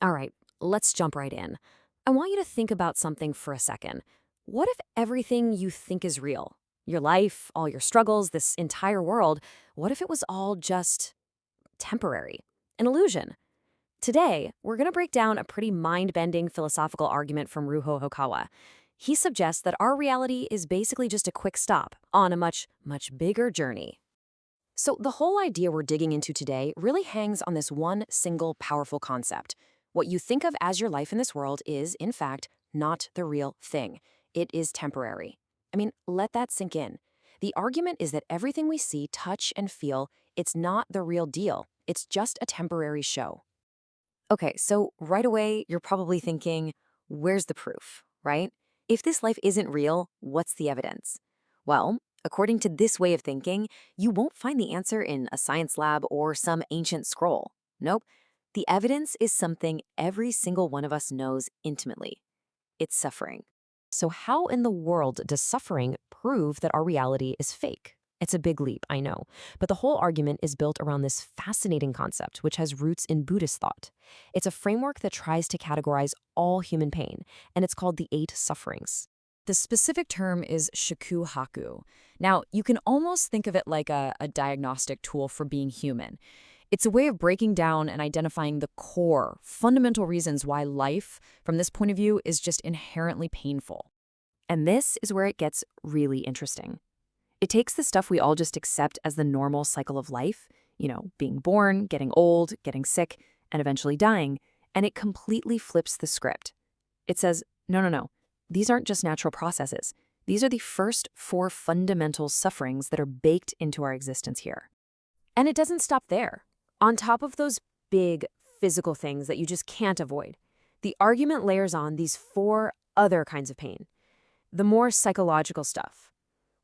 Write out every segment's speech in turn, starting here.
All right, let's jump right in. I want you to think about something for a second. What if everything you think is real? Your life, all your struggles, this entire world, what if it was all just temporary? An illusion? Today, we're going to break down a pretty mind-bending philosophical argument from Ryuho Okawa. He suggests that our reality is basically just a quick stop on a much, much bigger journey. So the whole idea we're digging into today really hangs on this one single powerful concept. What you think of as your life in this world is, in fact, not the real thing. It is temporary. I mean, let that sink in. The argument is that everything we see, touch, and feel, it's not the real deal. It's just a temporary show. Okay, so right away, you're probably thinking, where's the proof, right? If this life isn't real, what's the evidence? Well, according to this way of thinking, you won't find the answer in a science lab or some ancient scroll. Nope. The evidence is something every single one of us knows intimately. It's suffering. So how in the world does suffering prove that our reality is fake? It's a big leap, I know, but the whole argument is built around this fascinating concept, which has roots in Buddhist thought. It's a framework that tries to categorize all human pain, and it's called the Eight Sufferings. The specific term is shakuhaku. Now, you can almost think of it like a diagnostic tool for being human. It's a way of breaking down and identifying the core, fundamental reasons why life, from this point of view, is just inherently painful. And this is where it gets really interesting. It takes the stuff we all just accept as the normal cycle of life, being born, getting old, getting sick, and eventually dying, and it completely flips the script. It says, no. These aren't just natural processes. These are the first four fundamental sufferings that are baked into our existence here. And it doesn't stop there. On top of those big physical things that you just can't avoid, the argument layers on these four other kinds of pain. The more psychological stuff.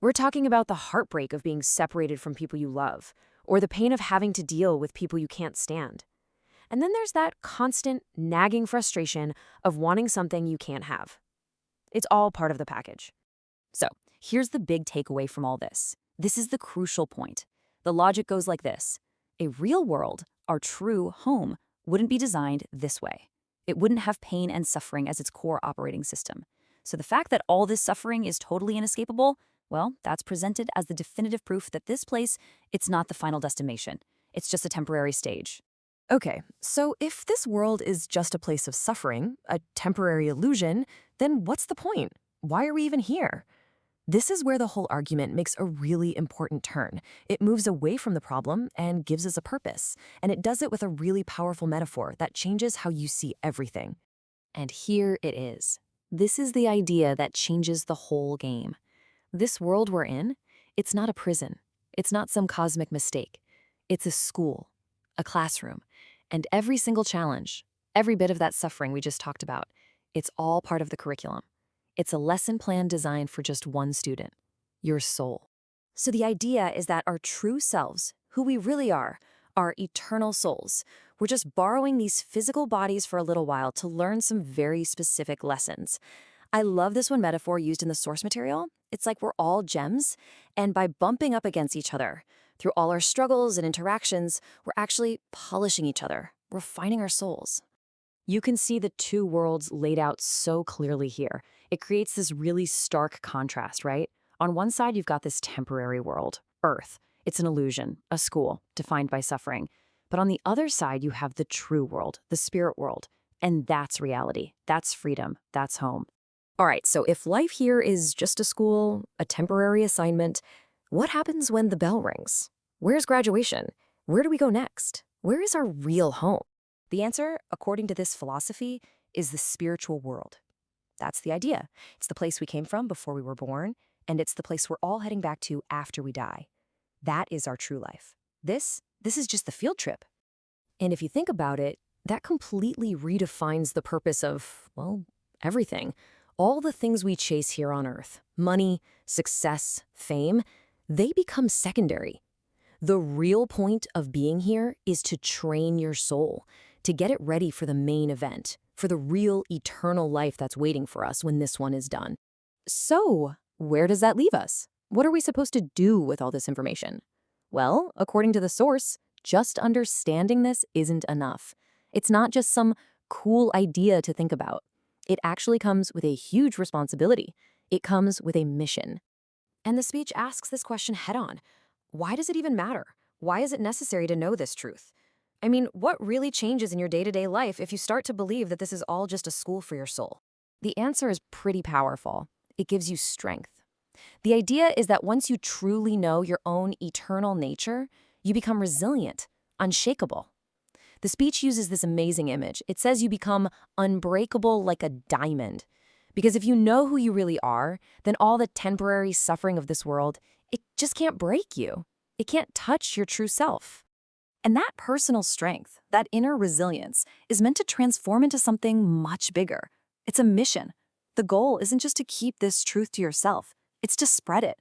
We're talking about the heartbreak of being separated from people you love, or the pain of having to deal with people you can't stand. And then there's that constant, nagging frustration of wanting something you can't have. It's all part of the package. So, here's the big takeaway from all this. This is the crucial point. The logic goes like this. A real world, our true home, wouldn't be designed this way. It wouldn't have pain and suffering as its core operating system. So the fact that all this suffering is totally inescapable, well, that's presented as the definitive proof that this place, it's not the final destination. It's just a temporary stage. Okay, so if this world is just a place of suffering, a temporary illusion, then what's the point? Why are we even here? This is where the whole argument makes a really important turn. It moves away from the problem and gives us a purpose, and it does it with a really powerful metaphor that changes how you see everything. And here it is. This is the idea that changes the whole game. This world we're in, it's not a prison. It's not some cosmic mistake. It's a school, a classroom, and every single challenge, every bit of that suffering we just talked about, it's all part of the curriculum. It's a lesson plan designed for just one student, your soul. So the idea is that our true selves, who we really are eternal souls. We're just borrowing these physical bodies for a little while to learn some very specific lessons. I love this one metaphor used in the source material. It's like we're all gems, and by bumping up against each other, through all our struggles and interactions, we're actually polishing each other, refining our souls. You can see the two worlds laid out so clearly here. It creates this really stark contrast, right? On one side, you've got this temporary world, Earth. It's an illusion, a school, defined by suffering. But on the other side, you have the true world, the spirit world. And that's reality. That's freedom. That's home. All right, so if life here is just a school, a temporary assignment, what happens when the bell rings? Where's graduation? Where do we go next? Where is our real home? The answer, according to this philosophy, is the spiritual world. That's the idea. It's the place we came from before we were born, and it's the place we're all heading back to after we die. That is our true life. This is just the field trip. And if you think about it, that completely redefines the purpose of, well, everything. All the things we chase here on Earth, money, success, fame, they become secondary. The real point of being here is to train your soul, to get it ready for the main event, for the real eternal life that's waiting for us when this one is done. So, where does that leave us? What are we supposed to do with all this information? Well, according to the source, just understanding this isn't enough. It's not just some cool idea to think about. It actually comes with a huge responsibility. It comes with a mission. And the speech asks this question head on. Why does it even matter? Why is it necessary to know this truth? I mean, what really changes in your day-to-day life if you start to believe that this is all just a school for your soul? The answer is pretty powerful. It gives you strength. The idea is that once you truly know your own eternal nature, you become resilient, unshakable. The speech uses this amazing image. It says you become unbreakable like a diamond. Because if you know who you really are, then all the temporary suffering of this world, it just can't break you. It can't touch your true self. And that personal strength, that inner resilience, is meant to transform into something much bigger. It's a mission. The goal isn't just to keep this truth to yourself, it's to spread it.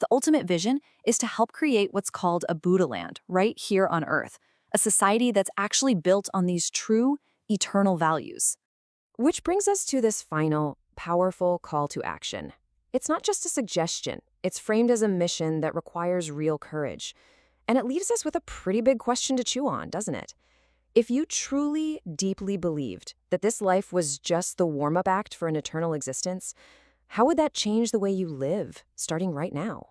The ultimate vision is to help create what's called a Buddha land right here on Earth, a society that's actually built on these true, eternal values. Which brings us to this final, powerful call to action. It's not just a suggestion. It's framed as a mission that requires real courage. And it leaves us with a pretty big question to chew on, doesn't it? If you truly, deeply believed that this life was just the warm-up act for an eternal existence, how would that change the way you live, starting right now?